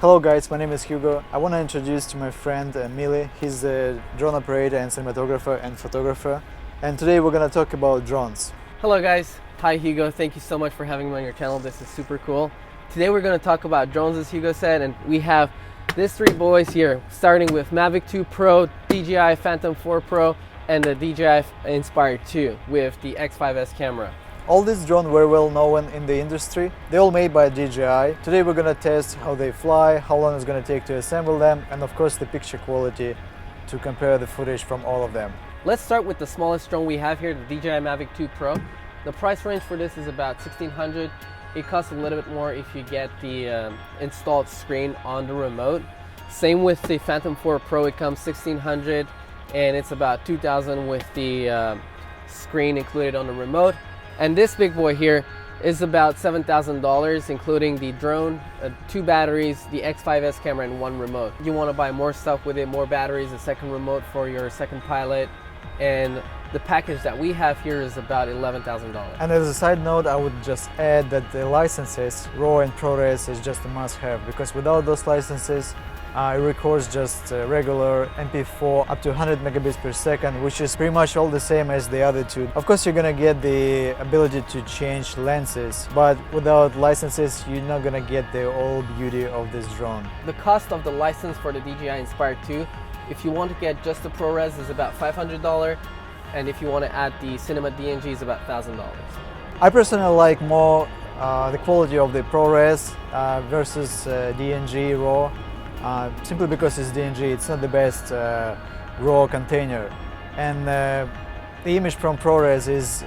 Hello guys, my name is Hugo. I want to introduce to my friend Mili. He's a drone operator and cinematographer and photographer. And today we're going to talk about drones. Hello guys, hi Hugo. Thank you so much for having me on your channel. This is super cool. Today we're going to talk about drones, as Hugo said, and we have these three boys here, starting with Mavic 2 Pro, DJI Phantom 4 Pro, and the DJI INSPIRE2 with the X5S camera. All these drones were well known in the industry. They're all made by DJI. Today we're going to test how they fly, how long it's going to take to assemble them, and of course the picture quality to compare the footage from all of them. Let's start with the smallest drone we have here, the DJI Mavic 2 Pro. The price range for this is about $1,600. It costs a little bit more if you get the installed screen on the remote. Same with the Phantom 4 Pro, it comes $1,600 and it's about $2,000 with the screen included on the remote. And this big boy here is about $7,000, including the drone, 2 batteries, the X5S camera, and 1 remote. You want to buy more stuff with it, more batteries, a second remote for your second pilot, and the package that we have here is about $11,000. And as a side note, I would just add that the licenses, RAW and ProRes, is just a must-have, because without those licenses, it records just regular MP4 up to 100 megabits per second, which is pretty much all the same as the other two. Of course, you're gonna get the ability to change lenses, but without licenses, you're not gonna get the whole beauty of this drone. The cost of the license for the DJI INSPIRE2, if you want to get just the ProRes, is about $500, and if you want to add the Cinema DNG, is about $1,000. I personally like more the quality of the ProRes versus DNG RAW. Simply because it's DNG, it's not the best RAW container, and the image from ProRes is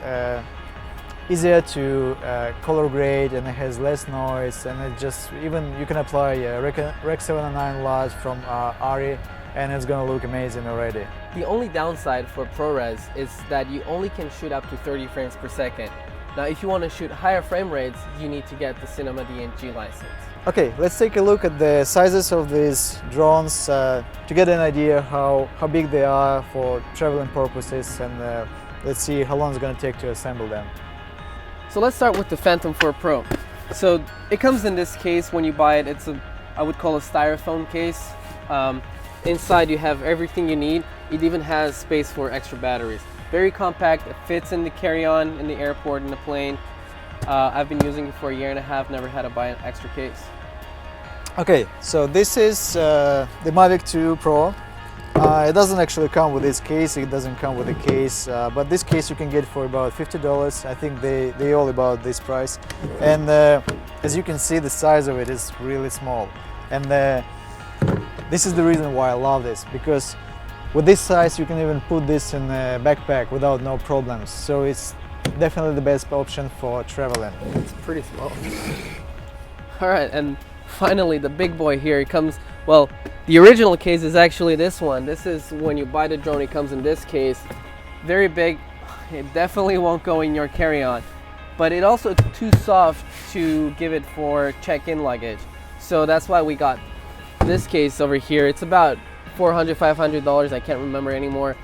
easier to color grade, and it has less noise, and it just, even you can apply Rec 709 LUT from ARRI, and it's gonna look amazing already. The only downside for ProRes is that you only can shoot up to 30 frames per second. Now if you want to shoot higher frame rates, you need to get the Cinema DNG license. Okay, let's take a look at the sizes of these drones to get an idea how big they are for traveling purposes, and let's see how long it's going to take to assemble them. So let's start with the Phantom 4 Pro. So it comes in this case when you buy it. It's I would call a styrofoam case. Inside you have everything you need. It even has space for extra batteries. Very compact, it fits in the carry-on in the airport, in the plane. I've been using it for 1.5 years, never had to buy an extra case. Okay, so this is the Mavic 2 Pro. It doesn't actually come with this case, it doesn't come with a case, but this case you can get for about $50. I think they all about this price. And as you can see, the size of it is really small. And this is the reason why I love this, because with this size you can even put this in a backpack without no problems. So it's definitely the best option for traveling. It's pretty small. All right, and finally the big boy here. It comes, well, the original case is actually this one. This is when you buy the drone, it comes in this case. Very big. It definitely won't go in your carry-on, but it also too soft to give it for check-in luggage. So that's why we got this case over here. It's about $400, $500. I can't remember anymore.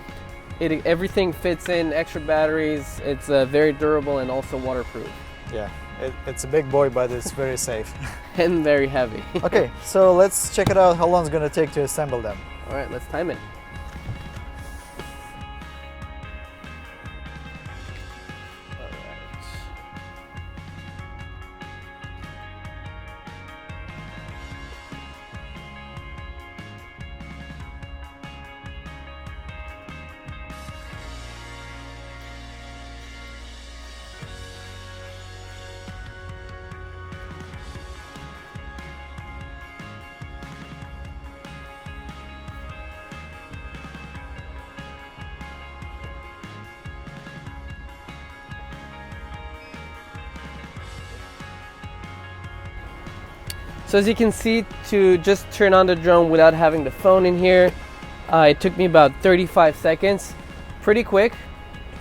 Everything fits in, extra batteries. It's very durable and also waterproof. Yeah, it's a big boy, but it's very safe. And very heavy. Okay, so let's check it out how long it's going to take to assemble them. All right, let's time it. So as you can see, to just turn on the drone without having the phone in here, it took me about 35 seconds. Pretty quick.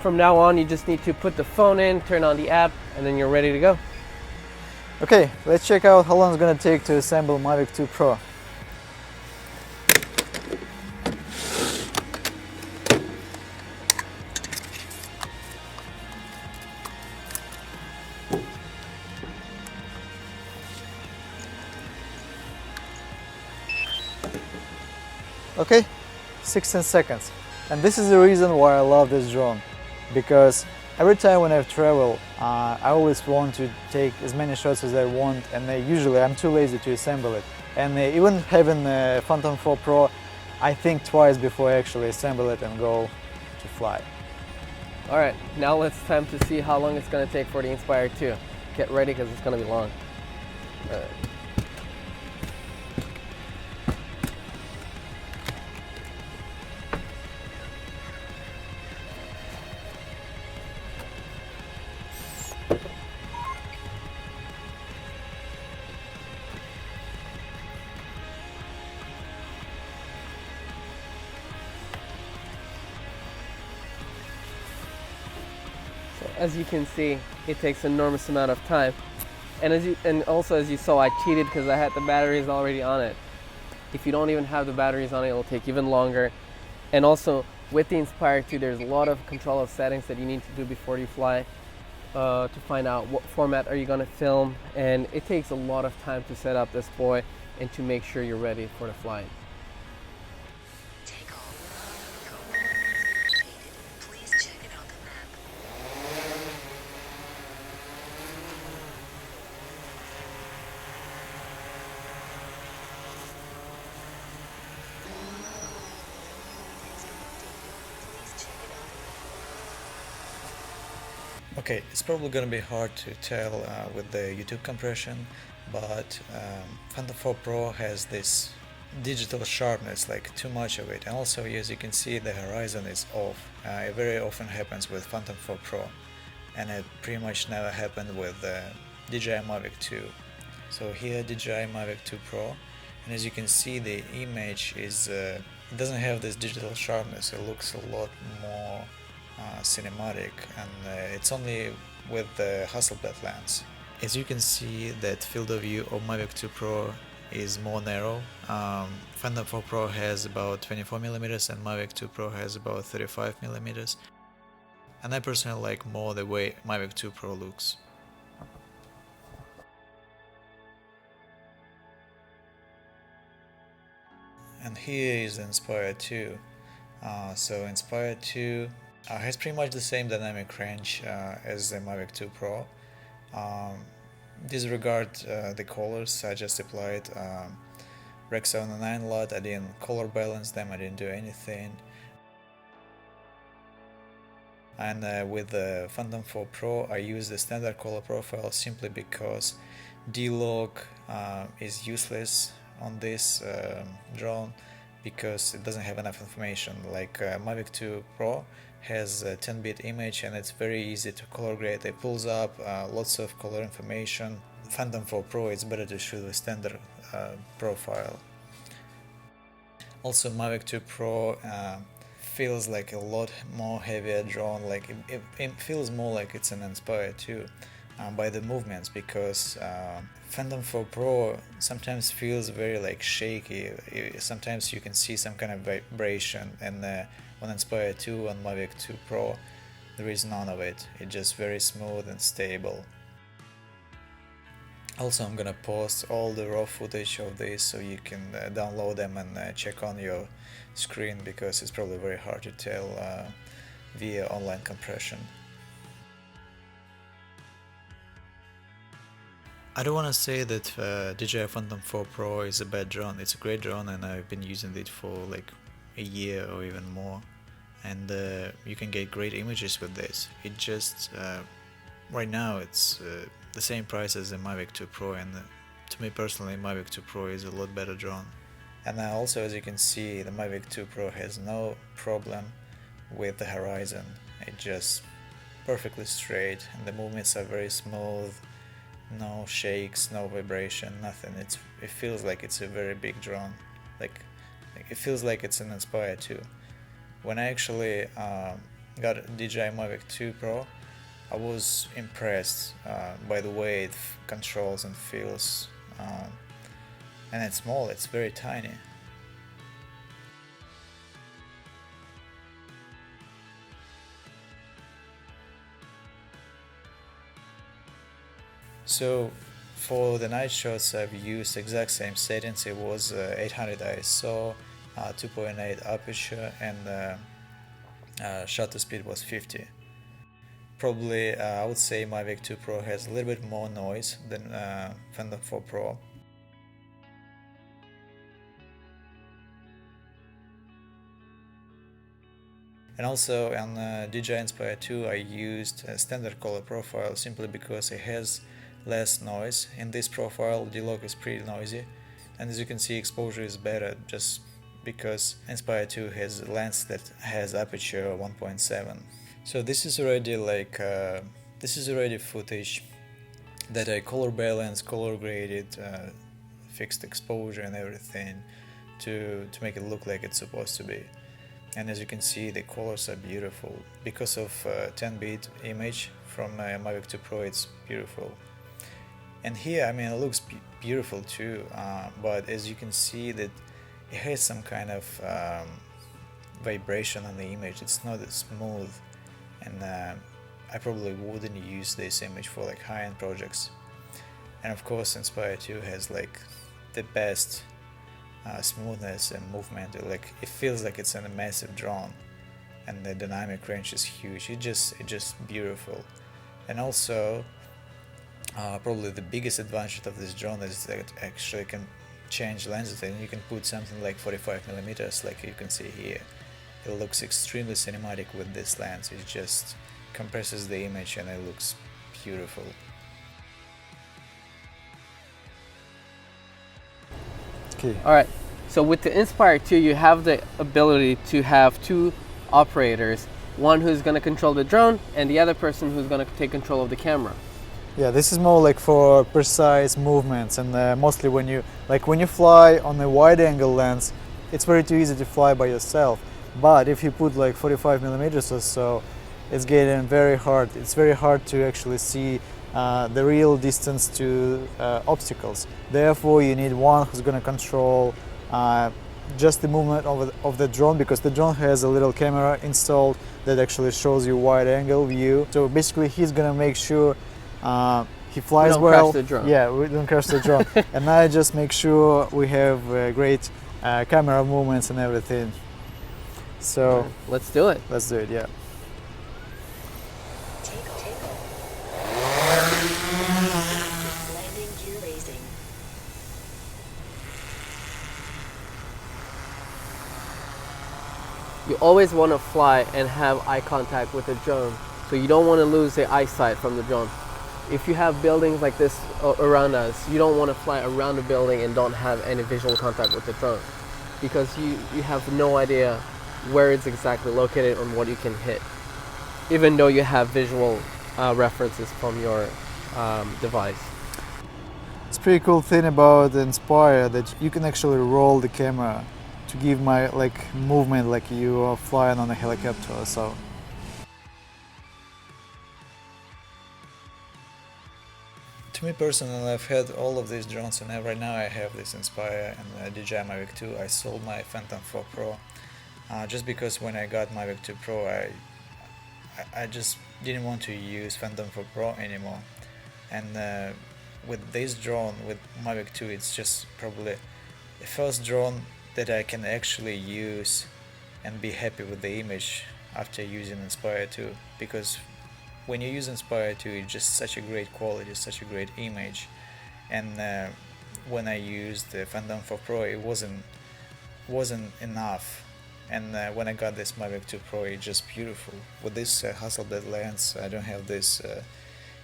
From now on, you just need to put the phone in, turn on the app, and then you're ready to go. Okay, let's check out how long it's going to take to assemble Mavic 2 Pro. Okay, 16 seconds. And this is the reason why I love this drone, because every time when I travel, I always want to take as many shots as I want, and usually I'm too lazy to assemble it. And even having a Phantom 4 Pro, I think twice before I actually assemble it and go to fly. All right, now it's time to see how long it's gonna take for the INSPIRE2. Get ready, because it's gonna be long. All right. As you can see, it takes an enormous amount of time. And also as you saw, I cheated because I had the batteries already on it. If you don't even have the batteries on it, it'll take even longer. And also with the INSPIRE2, there's a lot of control of settings that you need to do before you fly to find out what format are you gonna film. And it takes a lot of time to set up this boy and to make sure you're ready for the flight. Okay, it's probably gonna be hard to tell with the YouTube compression, but Phantom 4 Pro has this digital sharpness, like too much of it, and also as you can see the horizon is off. It very often happens with Phantom 4 Pro, and it pretty much never happened with DJI Mavic 2. So here DJI Mavic 2 Pro, and as you can see the image is it doesn't have this digital sharpness. It looks a lot more cinematic, and it's only with the Hasselblad lens. As you can see, that field of view of Mavic 2 Pro is more narrow. Phantom 4 Pro has about 24mm and Mavic 2 Pro has about 35mm, and I personally like more the way Mavic 2 Pro looks. And here is INSPIRE2. So INSPIRE2 has pretty much the same dynamic range as the Mavic 2 Pro. Disregard the colors, I just applied Rec 79 LUT, I didn't color balance them, I didn't do anything. And with the Phantom 4 Pro I use the standard color profile simply because D-Log is useless on this drone because it doesn't have enough information. Like Mavic 2 Pro has a 10-bit image and it's very easy to color grade. It pulls up lots of color information. Phantom 4 Pro, it's better to shoot with standard profile. Also Mavic 2 Pro feels like a lot more heavier drone, like it feels more like it's an INSPIRE2 by the movements, because Phantom 4 Pro sometimes feels very like shaky. Sometimes you can see some kind of vibration, and on INSPIRE2 and Mavic 2 Pro there is none of it. It's just very smooth and stable. Also, I'm gonna post all the raw footage of this so you can download them and check on your screen, because it's probably very hard to tell via online compression. I don't want to say that DJI Phantom 4 Pro is a bad drone. It's a great drone and I've been using it for like a year or even more, and you can get great images with this. It just right now it's the same price as the Mavic 2 Pro, and to me personally Mavic 2 Pro is a lot better drone. And also, as you can see, the Mavic 2 Pro has no problem with the horizon. It's just perfectly straight and the movements are very smooth. No shakes, no vibration, nothing. It feels like it's a very big drone. Like it feels like it's an INSPIRE2. When I actually got DJI Mavic 2 Pro, I was impressed by the way it controls and feels. And it's small, it's very tiny. So For the night shots, I've used exact same settings. It was 800 ISO, 2.8 aperture, and shutter speed was 50. Probably I would say Mavic 2 Pro has a little bit more noise than Phantom 4 Pro. And also on DJI INSPIRE2 I used a standard color profile simply because it has less noise. In this profile D-Log is pretty noisy, and as you can see exposure is better just because INSPIRE2 has a lens that has aperture 1.7. So this is already footage that I color balanced, color graded, fixed exposure and everything to make it look like it's supposed to be. And as you can see, the colors are beautiful. Because of 10-bit image from Mavic 2 Pro, it's beautiful. And here, I mean, it looks beautiful too, but as you can see that it has some kind of vibration on the image. It's not as smooth, and I probably wouldn't use this image for like high-end projects. And of course, INSPIRE2 has like the best smoothness and movement. Like it feels like it's in a massive drone, and the dynamic range is huge. It's just beautiful. And also probably the biggest advantage of this drone is that it actually can change lenses, and you can put something like 45mm like you can see here. It looks extremely cinematic with this lens. It just compresses the image and it looks beautiful. Okay. Alright, so with the INSPIRE2 you have the ability to have two operators, one who's going to control the drone and the other person who's going to take control of the camera. Yeah, this is more like for precise movements, and mostly when you fly on a wide angle lens, it's very too easy to fly by yourself. But if you put like 45mm or so, it's getting very hard. It's very hard to actually see the real distance to obstacles. Therefore, you need one who's going to control just the movement of the drone, because the drone has a little camera installed that actually shows you wide angle view. So basically, he's going to make sure he flies well. We don't crash the drone. Yeah, we don't crash the drone. And I just make sure we have great camera movements and everything. So let's do it. Let's do it, yeah. Landing gear raising. You always want to fly and have eye contact with the drone, so you don't want to lose the eyesight from the drone. If you have buildings like this around us, you don't want to fly around the building and don't have any visual contact with the drone, because you have no idea where it's exactly located and what you can hit, even though you have visual references from your device. It's a pretty cool thing about INSPIRE that you can actually roll the camera to give my movement like you are flying on a helicopter or so. To me personally, I've had all of these drones, and right now I have this INSPIRE and DJI Mavic 2. I sold my Phantom 4 Pro just because when I got Mavic 2 Pro, I just didn't want to use Phantom 4 Pro anymore. And with this drone, with Mavic 2, it's just probably the first drone that I can actually use and be happy with the image after using INSPIRE2, because when you use INSPIRE2, it's just such a great quality, such a great image. And when I used the Phantom 4 Pro, it wasn't enough. And when I got this Mavic 2 Pro, it's just beautiful. With this Hasselblad lens, I don't have this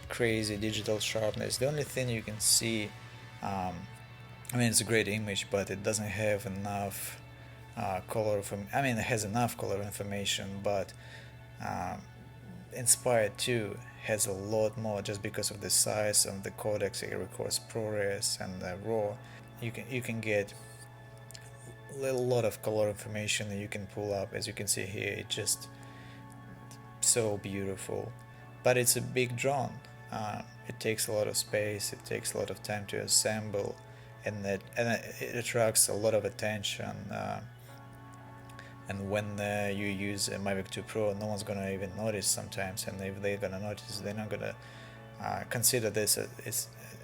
crazy digital sharpness. The only thing you can see, I mean, it's a great image, but it doesn't have enough color. I mean, it has enough color information, but INSPIRE2 has a lot more just because of the size of the codecs. It records ProRes and RAW. You can get a lot of color information that you can pull up. As you can see here, it's just so beautiful. But it's a big drone. It takes a lot of space. It takes a lot of time to assemble, and it attracts a lot of attention. And when you use a Mavic 2 Pro, no one's gonna even notice sometimes, and if they're gonna notice, they're not gonna consider this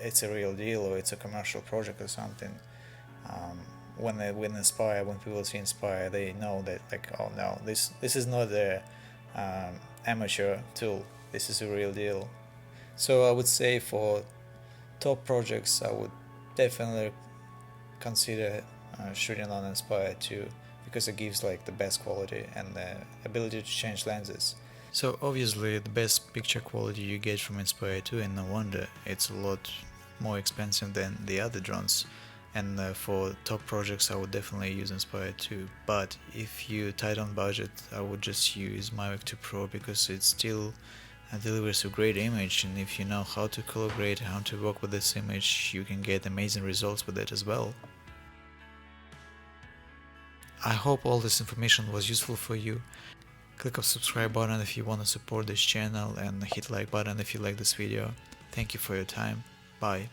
it's a real deal or it's a commercial project or something. When Inspire, when people see Inspire, they know that, like, oh no, this is not a amateur tool. This is a real deal. So I would say for top projects, I would definitely consider shooting on INSPIRE2 because it gives like the best quality and the ability to change lenses. So obviously the best picture quality you get from INSPIRE2, and no wonder, it's a lot more expensive than the other drones. And for top projects I would definitely use INSPIRE2, but if you're tight on budget, I would just use Mavic 2 Pro because it still delivers a great image, and if you know how to calibrate, how to work with this image, you can get amazing results with it as well. I hope all this information was useful for you. Click on subscribe button if you want to support this channel, and hit like button if you like this video. Thank you for your time. Bye.